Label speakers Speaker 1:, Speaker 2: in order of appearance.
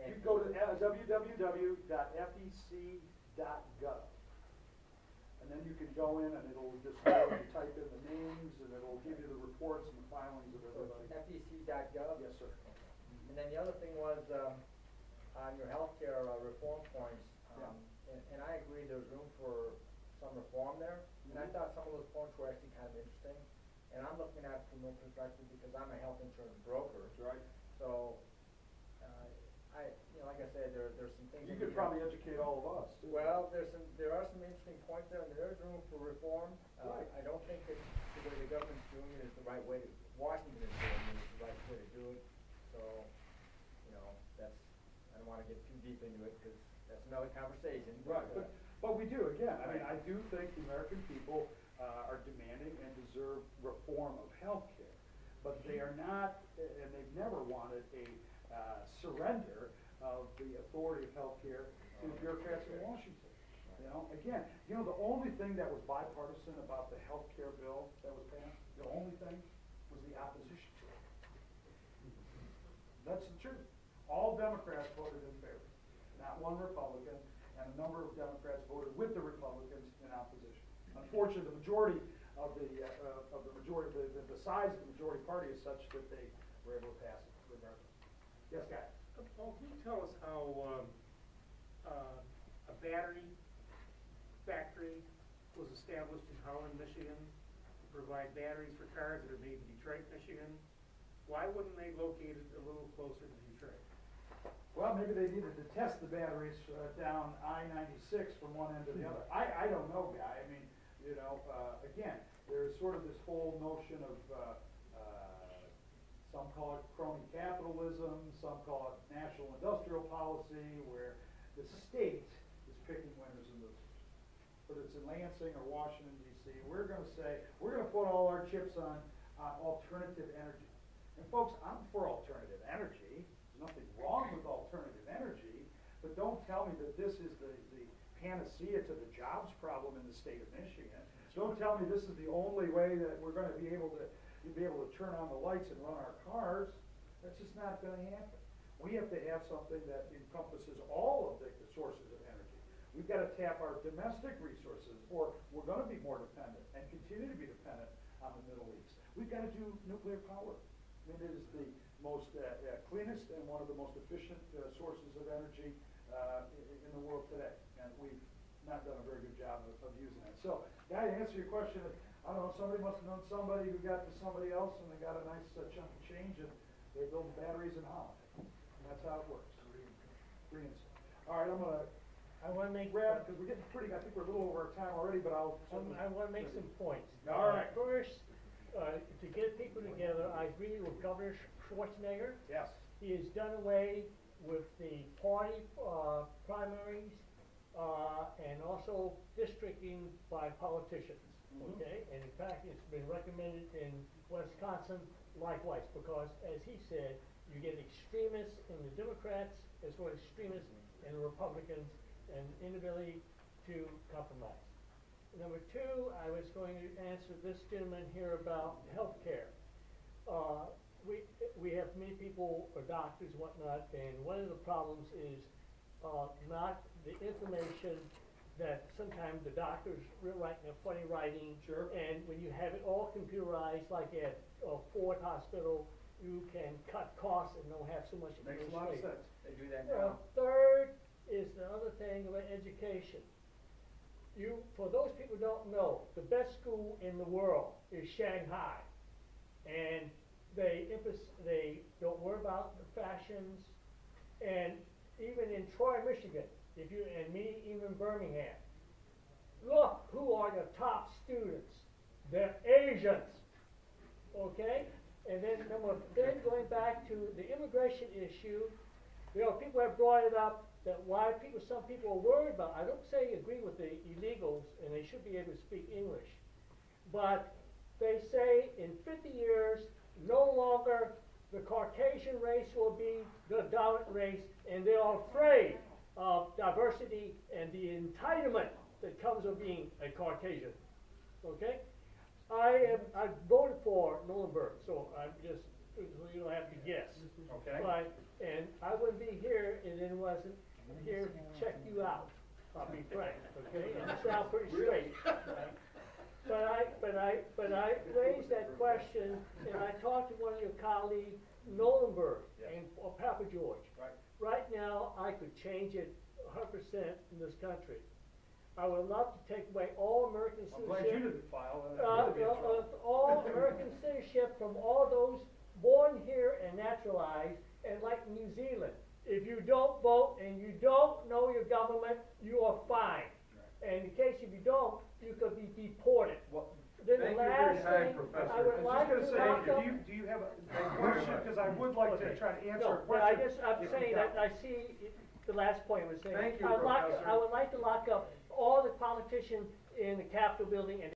Speaker 1: You can go to www.fec.gov. And then you can go in and it'll just type in the names and it'll give you the reports and the filings of everybody.
Speaker 2: FEC.gov?
Speaker 1: Yes, sir.
Speaker 2: And then the other thing was, on your healthcare reform points, and I agree there's room for some reform there, and I thought some of those points were actually kind of interesting. And I'm looking at it from a perspective because I'm a health insurance broker.
Speaker 1: That's right.
Speaker 2: So, like I said, there's some things.
Speaker 1: You could probably educate all of us, too.
Speaker 2: Well, there are some interesting points there, and there is room for reform.
Speaker 1: Right.
Speaker 2: I don't think that the way the government's doing it is the right way Washington is doing it is the right way to do it. So, I don't want to get too deep into it because that's another conversation.
Speaker 1: Right, but we do, again, I mean, I do think the American people are demanding and deserve reform of health care. But they are not, and they've never wanted a surrender of the authority of health care to the bureaucrats in Washington. Again, the only thing that was bipartisan about the health care bill that was passed, the only thing was the opposition to it. That's the truth. All Democrats voted in favor, not one Republican, and a number of Democrats voted with the Republicans in opposition. Unfortunately, the majority of the size of the majority party is such that they were able to pass it regardless. Yes, Guy?
Speaker 3: Paul, can you tell us how a battery factory was established in Holland, Michigan, to provide batteries for cars that are made in Detroit, Michigan? Why wouldn't they locate it a little closer to Detroit?
Speaker 1: Well, maybe they needed to test the batteries down I-96 from one end to the other. I don't know, Guy. I mean, again, there's sort of this whole notion of some call it crony capitalism, some call it national industrial policy, where the state is picking winners and losers. Whether it's in Lansing or Washington, D.C., we're going to say, we're going to put all our chips on alternative energy. And folks, I'm for alternative energy. There's nothing wrong with alternative energy, but don't tell me that this is the panacea to the jobs problem in the state of Michigan. Don't tell me this is the only way that we're going to be able to turn on the lights and run our cars. That's just not going to happen. We have to have something that encompasses all of the sources of energy. We've got to tap our domestic resources, or we're going to be more dependent and continue to be dependent on the Middle East. We've got to do nuclear power. I mean, it is the most cleanest and one of the most efficient sources of energy in the world today, and we've not done a very good job of using it. So, Guy, to answer your question, I don't know, somebody must have known somebody who got to somebody else and they got a nice chunk of change and they're building batteries in Holland. And that's how it works. Green. All right,
Speaker 4: I want to make
Speaker 1: because we're getting pretty. I think we're a little over our time already, but I
Speaker 4: want to make some points.
Speaker 1: All right.
Speaker 4: First, to get people together, I agree with Governor Schwarzenegger.
Speaker 1: Yes.
Speaker 4: He has done away with the party primaries and also districting by politicians. Okay, and in fact, it's been recommended in Wisconsin likewise, because as he said, you get extremists in the Democrats as well as extremists in the Republicans, and inability to compromise. Number two, I was going to answer this gentleman here about health care. We have many people, or doctors, whatnot, and one of the problems is not the information that sometimes the doctors write in a funny writing.
Speaker 1: Sure. And
Speaker 4: when you have it all computerized, like at Ford Hospital, you can cut costs and don't have so much
Speaker 1: Makes a lot of sense.
Speaker 2: They do that now.
Speaker 4: Third is the other thing about education. For those people who don't know, the best school in the world is Shanghai, and they don't worry about the fashions, and even in Troy, Michigan, even Birmingham, look who are the top students. They're Asians. Okay? And then going back to the immigration issue, people have brought it up that some people are worried about. I don't say agree with the illegals, and they should be able to speak English. But they say in 50 years, no longer the Caucasian race will be the dominant race, and they are afraid of diversity and the entitlement that comes with being a Caucasian. Okay? I voted for Nuremberg, so I'm just so you don't have to guess.
Speaker 2: Okay.
Speaker 4: But, and I wouldn't be here and then wasn't here to check you out, I'll be frank, okay? And you sound pretty straight. But I raised that question, and I talked to one of your colleagues, Nolenberg,
Speaker 2: Yeah.
Speaker 4: or Papa George.
Speaker 2: Right.
Speaker 4: Right now, I could change it 100% in this country. I would love to take away all American
Speaker 1: I'm glad you
Speaker 4: citizenship,
Speaker 1: didn't file, and I'd really be in trouble.
Speaker 4: all American citizenship from all those born here and naturalized, and like New Zealand. If you don't vote and you don't know your government, you are fined. And in case if you don't, you could be deported.
Speaker 1: Well,
Speaker 4: Then
Speaker 1: thank
Speaker 4: the
Speaker 1: you for your
Speaker 4: last
Speaker 1: time,
Speaker 4: thing,
Speaker 1: Professor.
Speaker 4: I would like
Speaker 1: I was
Speaker 4: to
Speaker 1: just gonna
Speaker 4: lock
Speaker 1: say,
Speaker 4: up.
Speaker 1: do you have a question, because I would like to
Speaker 4: Okay.
Speaker 1: try to answer
Speaker 4: No,
Speaker 1: a
Speaker 4: but I
Speaker 1: question.
Speaker 4: just, I'm
Speaker 1: if
Speaker 4: saying
Speaker 1: you
Speaker 4: that,
Speaker 1: got-
Speaker 4: I see the last point was saying.
Speaker 1: Thank you,
Speaker 4: I
Speaker 1: Professor.
Speaker 4: would like to lock up all the politicians in the Capitol building and